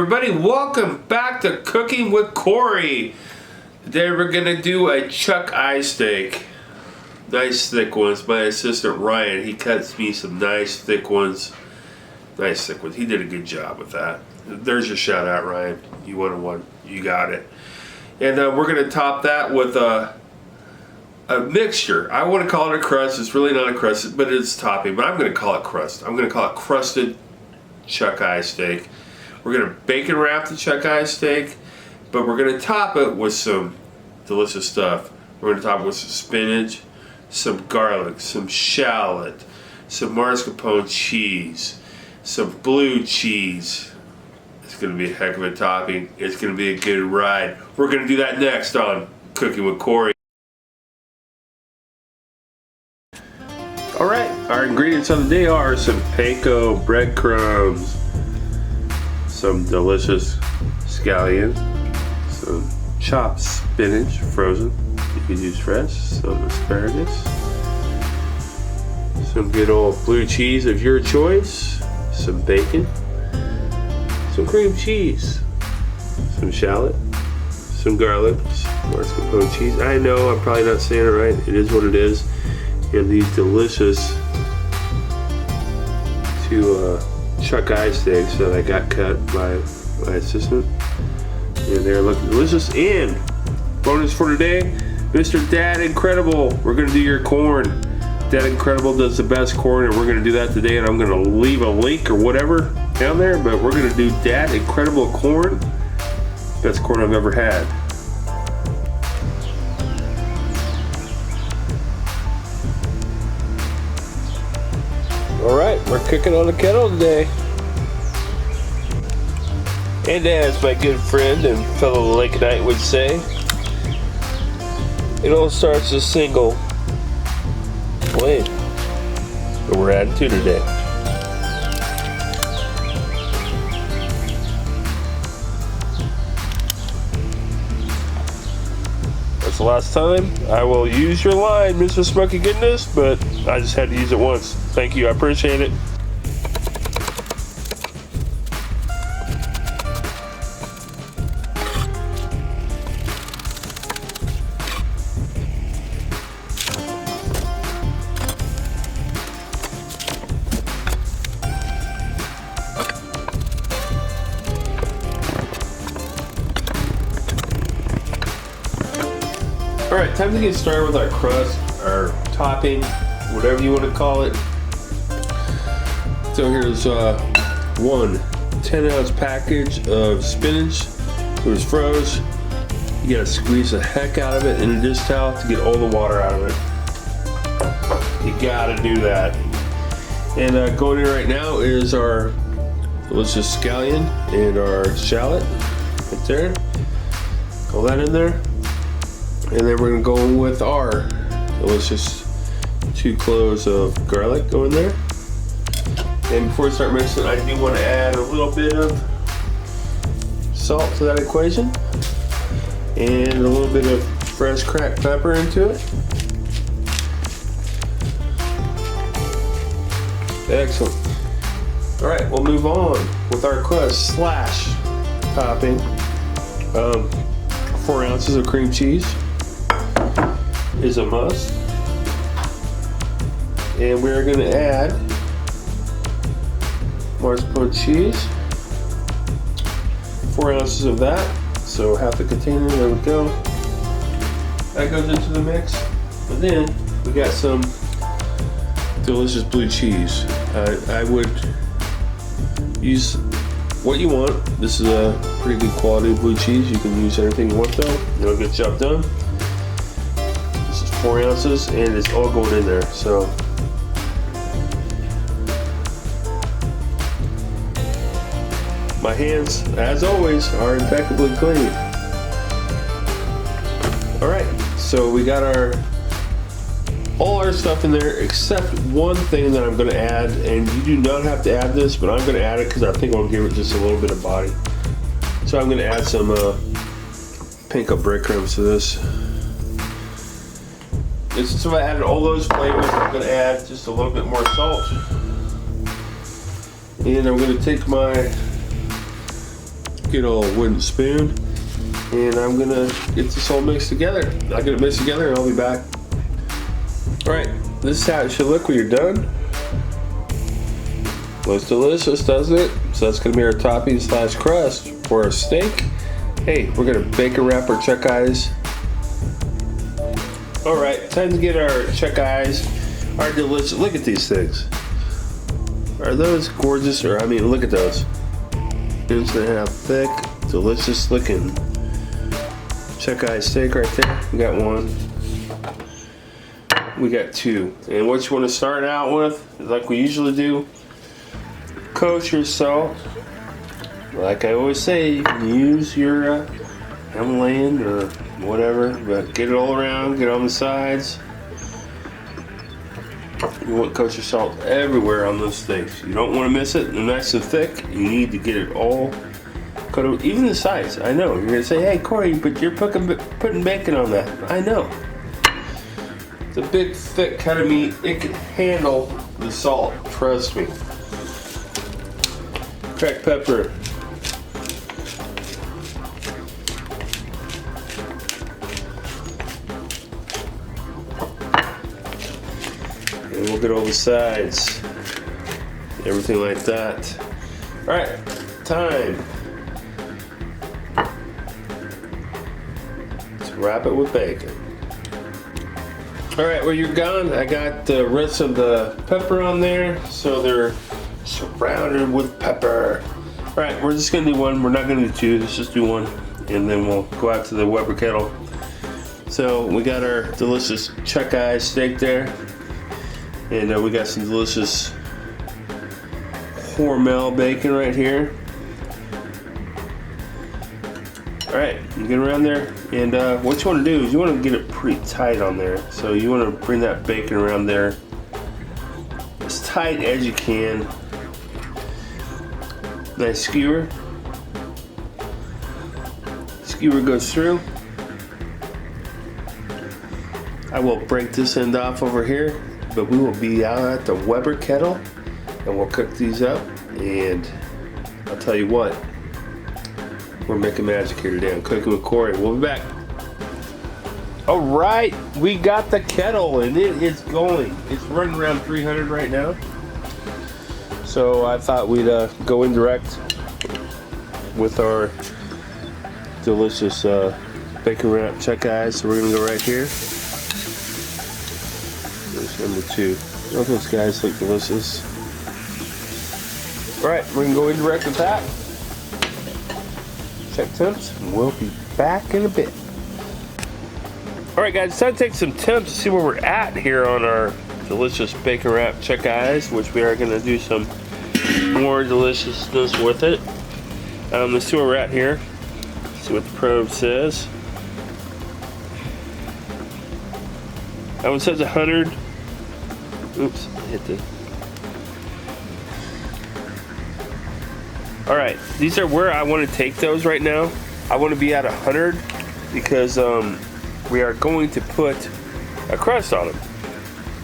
everybody, welcome back to Cooking with Corey. Today we're gonna do a chuck eye steak. Nice thick ones. My assistant Ryan, he cuts me some nice thick ones. Nice thick ones. He did a good job with that. There's your shout out, Ryan. You wanted one, you got it. And we're gonna top that with a mixture. I want to call it a crust. It's really not a crust, but it's topping. But I'm gonna call it crust. I'm gonna call it crusted chuck eye steak. We're gonna bacon wrap the chuck eye steak, but we're gonna top it with some delicious stuff. We're gonna top it with some spinach, some garlic, some shallot, some mascarpone cheese, some blue cheese. It's gonna be a heck of a topping. It's gonna be a good ride. We're gonna do that next on Cooking with Corey. Alright, our ingredients of the day are some panko breadcrumbs, some delicious scallion, some chopped spinach, frozen, you can use fresh, some asparagus, some good old blue cheese of your choice, some bacon, some cream cheese, some shallot, some garlic, mascarpone cheese. I know I'm probably not saying it right, it is what it is. And these delicious two chuck eye steaks that I got cut by my assistant, and they're looking delicious. And bonus for today, Mr. Dad Incredible, we're gonna do your corn. Dad Incredible does the best corn, and we're gonna do that today. And I'm gonna leave a link or whatever down there, but we're gonna do Dad Incredible corn. Best corn I've ever had. Alright, we're cooking on the kettle today. And as my good friend and fellow Lakeite would say, it all starts a single flame. But we're adding two today. That's the last time I will use your line, Mr. Smoky Goodness, but I just had to use it once. Thank you, I appreciate it. Alright, time to get started with our crust, our topping, whatever you want to call it. So here's one 10-ounce package of spinach. It was froze. You gotta squeeze the heck out of it in a dish towel to get all the water out of it. You gotta do that. And going in right now is our delicious scallion and our shallot right there. All that in there. And then we're gonna go with our delicious 2 cloves of garlic go in there. And before we start mixing, I do want to add a little bit of salt to that equation. And a little bit of fresh cracked pepper into it. Excellent. Alright, we'll move on with our crust slash topping. 4 ounces of cream cheese is a must. And we're going to add mascarpone cheese, 4 ounces of that, so half the container, there we go. That goes into the mix. And then we got some delicious blue cheese. I would use what you want. This is a pretty good quality blue cheese. You can use anything you want though. It'll get the job done. This is 4 ounces and it's all going in there. So my hands, as always, are impeccably clean. Alright, so we got all our stuff in there except one thing that I'm going to add, and you do not have to add this, but I'm going to add it because I think I'll give it just a little bit of body. So I'm going to add some panko breadcrumbs to this. And since I added all those flavors, I'm going to add just a little bit more salt. And I'm going to take my get a wooden spoon, and I'm gonna get this all mixed together. I'll get it mixed together and I'll be back. Alright, this is how it should look when you're done. Looks delicious, doesn't it? So that's gonna be our topping slash crust for our steak. Hey, we're gonna bacon wrap our chuck eyes. Alright, time to get our chuck eyes. Our delicious, look at these things. Are those gorgeous? Or I mean, look at those. Inch and a half thick, delicious looking chuck eye steak right there. We got one. We got two. And what you want to start out with, like we usually do, kosher salt. Like I always say, you can use your Himalayan or whatever, but get it all around, get it on the sides. You want kosher salt everywhere on those steaks. You don't want to miss it. They're nice and thick. You need to get it all cut over, even the sides. I know. You're going to say, hey, Corey, but you're putting bacon on that. I know. It's a big, thick cut of meat. It can handle the salt. Trust me. Cracked pepper. And we'll get all the sides. Everything like that. Alright, time to wrap it with bacon. Alright, well you're gone. I got the rest of the pepper on there, so they're surrounded with pepper. Alright, we're just gonna do one. We're not gonna do two. Let's just do one, and then we'll go out to the Weber kettle. So we got our delicious chuck eye steak there, and we got some delicious Hormel bacon right here. Alright, you get around there, and what you want to do is you want to get it pretty tight on there. So you want to bring that bacon around there as tight as you can. Nice skewer. Skewer goes through. I will break this end off over here, but we will be out at the Weber kettle and we'll cook these up, and I'll tell you what, we're making magic here today on Cooking with Corey. We'll be back. Alright, we got the kettle and it is going. It's running around 300 right now. So I thought we'd go in direct with our delicious bacon wrap chuck eyes. So we're gonna go right here. There's number two. Oh, those guys look delicious. Alright, we're gonna go in direct with that. Check temps, and we'll be back in a bit. Alright guys, it's time to take some temps to see where we're at here on our delicious bacon wrap chuck eyes, which we are gonna do some more deliciousness with it. Let's see where we're at here. See what the probe says. That one says 100. Oops, I hit the. Alright, these are where I want to take those right now. I want to be at 100 because we are going to put a crust on them.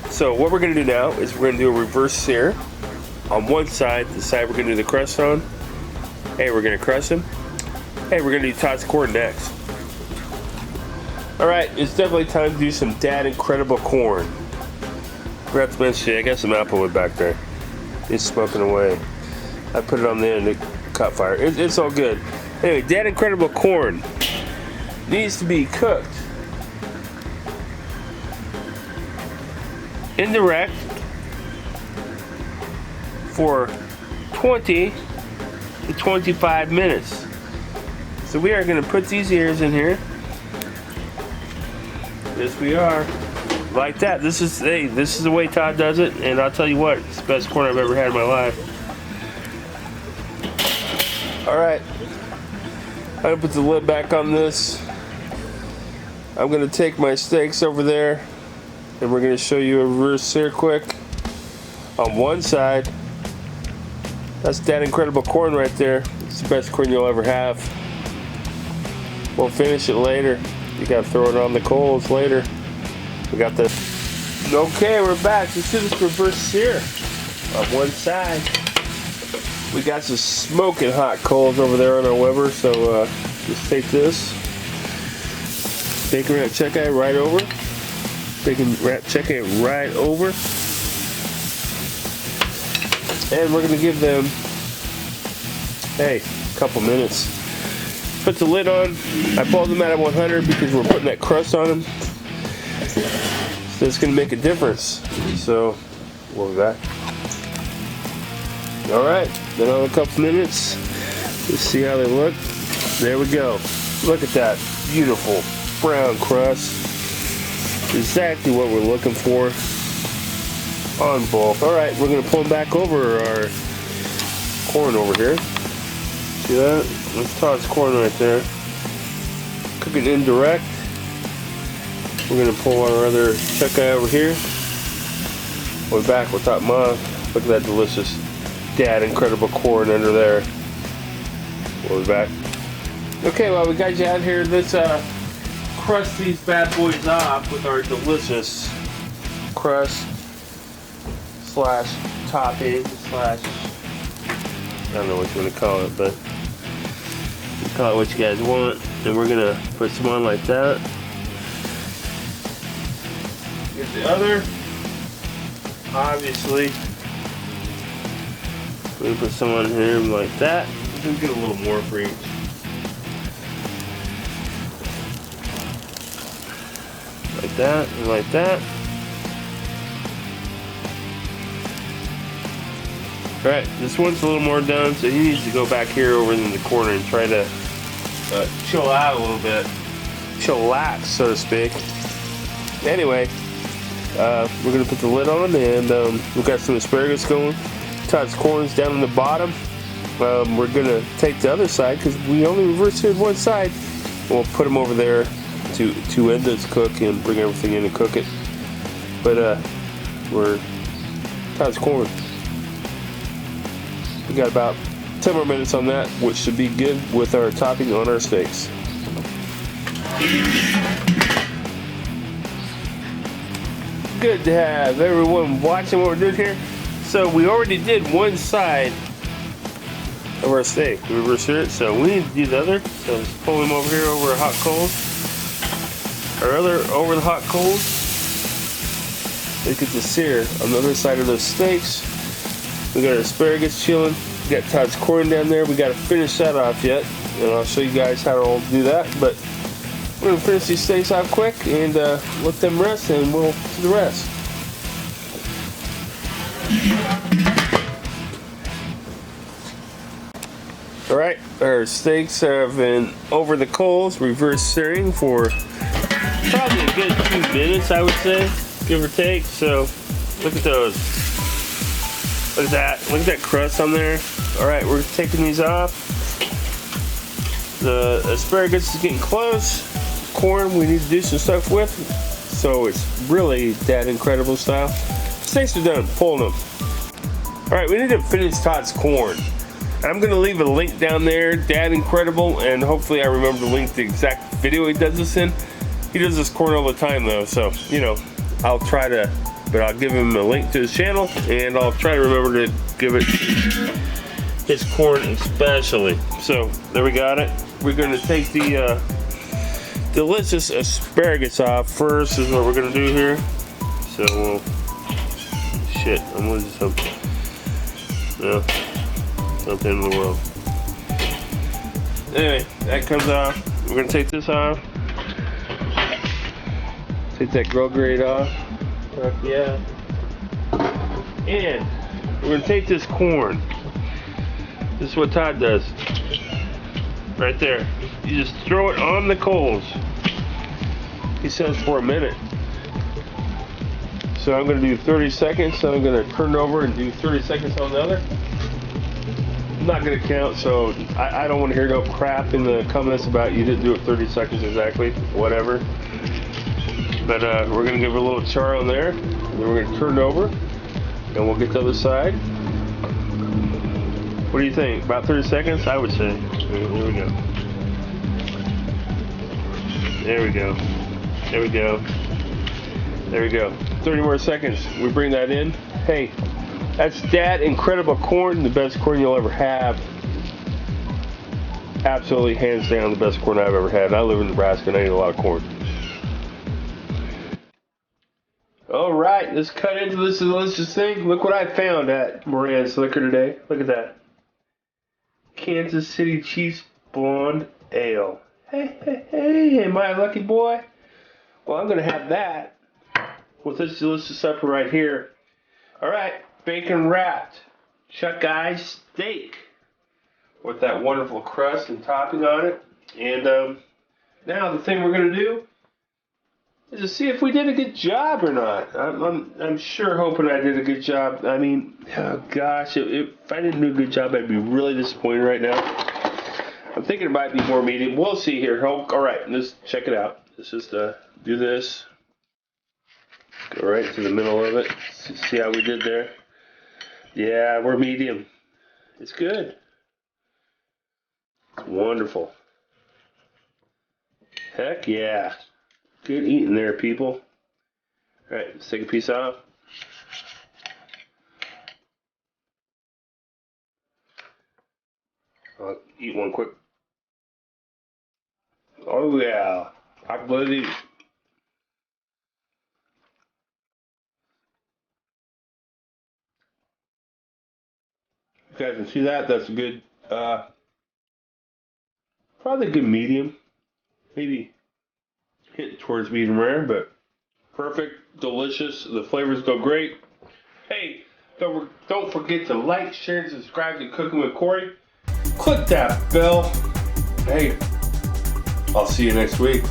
So what we're going to do now is we're going to do a reverse sear on one side, the side we're going to do the crust on. Hey, we're going to crust them. Hey, we're going to do tossed corn next. Alright, it's definitely time to do some Dad Incredible corn. Forgot to mention, I got some applewood back there. It's smoking away. I put it on there and it caught fire. It's all good. Anyway, Dad Incredible corn needs to be cooked indirect for 20 to 25 minutes. So we are going to put these ears in here. Yes, we are. Like that. This is the way Todd does it, and I'll tell you what, it's the best corn I've ever had in my life. Alright. I'm going to put the lid back on this. I'm going to take my steaks over there, and we're going to show you a reverse sear quick on one side. That's that incredible corn right there. It's the best corn you'll ever have. We'll finish it later. You got to throw it on the coals later. We got the. Okay, we're back. Let's do this reverse sear on one side. We got some smoking hot coals over there on our Weber, so just take this. Bacon wrap check it right over. Bacon wrap check it right over. And we're gonna give them, hey, a couple minutes. Put the lid on. I pulled them out at 100 because we're putting that crust on them. So it's gonna make a difference. So we'll be back. All right, then on a couple minutes, let's see how they look. There we go. Look at that beautiful brown crust. Exactly what we're looking for on both. All right, we're gonna pull back over our corn over here. See that? Let's toss corn right there. Cook it indirect. We're gonna pull our other chuck eye over here. We're back with top mom. Look at that delicious, dad, incredible corn under there. We'll be back. Okay, well we got you out here. Let's crust these bad boys off with our delicious crust slash topping slash, I don't know what you want to call it, but call it what you guys want. And we're gonna put some on like that. Get the other, obviously. We're gonna put some on here like that. We're gonna get a little more for each. Like that and like that. Alright, this one's a little more done, so he needs to go back here over in the corner and try to chill out a little bit. Chillax, so to speak. Anyway, we're going to put the lid on, and we've got some asparagus going. Todd's corn's down on the bottom. We're going to take the other side, because we only reverse seared one side. We'll put them over there to end this cook and bring everything in and cook it. But we're Todd's corn. We got about 10 more minutes on that, which should be good with our topping on our steaks. Good to have everyone watching what we're doing here. So we already did one side of our steak. We reversed it, so we need to do the other. So let's pull him over here over hot coals. Our other over the hot coals. Look at the sear on the other side of those steaks. We got our asparagus chilling. We got Todd's corn down there. We got to finish that off yet, and I'll show you guys how to do that. But we're gonna finish these steaks off quick and let them rest, and we'll do the rest. All right, our steaks have been over the coals, reverse searing for probably a good 2 minutes, I would say, give or take. So look at those. Look at that. Look at that crust on there. All right, we're taking these off. The asparagus is getting close. Corn we need to do some stuff with. So it's really that incredible style. Steaks are done. Pulling them. All right, we need to finish Todd's corn. I'm going to leave a link down there, Dad Incredible, and hopefully I remember to link the exact video he does this in. He does this corn all the time though, so, you know, I'll try to, but I'll give him a link to his channel, and I'll try to remember to give it his corn especially. So, there we got it. We're going to take the delicious asparagus off first, is what we're going to do here. So, shit, I'm going to do something. No. Not the end of the world. Anyway, that comes off. We're gonna take this off. Take that grill grate off. Heck yeah. And we're gonna take this corn. This is what Todd does. Right there. You just throw it on the coals. He says for a minute. So I'm gonna do 30 seconds. So I'm gonna turn it over and do 30 seconds on the other. I'm not going to count, so I don't want to hear no crap in the comments about you didn't do it 30 seconds exactly, whatever. But we're going to give it a little char on there, and then we're going to turn it over, and we'll get the other side. What do you think? About 30 seconds? I would say. Here we go. There we go. There we go. There we go. 30 more seconds. We bring that in. Hey, That's that incredible corn, the best corn you'll ever have. Absolutely, hands down, the best corn I've ever had. I live in Nebraska and I eat a lot of corn. All right, let's cut into this delicious thing. Look what I found at Moran's Liquor today. Look at that. Kansas City Chiefs Blonde Ale. Hey, am I a lucky boy? Well, I'm going to have that with this delicious supper right here. All right, bacon wrapped chuck eye steak with that wonderful crust and topping on it. And now the thing we're going to do is to see if we did a good job or not. I'm sure hoping I did a good job. I mean, oh gosh, if I didn't do a good job, I'd be really disappointed right now. I'm thinking it might be more medium. We'll see here. All right, let's check it out. Let's just do this. Go right to the middle of it. See how we did there? Yeah, we're medium. It's good. It's wonderful. Heck yeah. Good eating there, people. All right, let's take a piece off. I'll eat one quick. Oh yeah, hot blooded. You guys can see that? That's a good, probably a good medium. Maybe hit towards medium rare, but perfect, delicious. The flavors go great. Hey, don't forget to like, share, and subscribe to Cooking with Corey. Click that bell. Hey, I'll see you next week.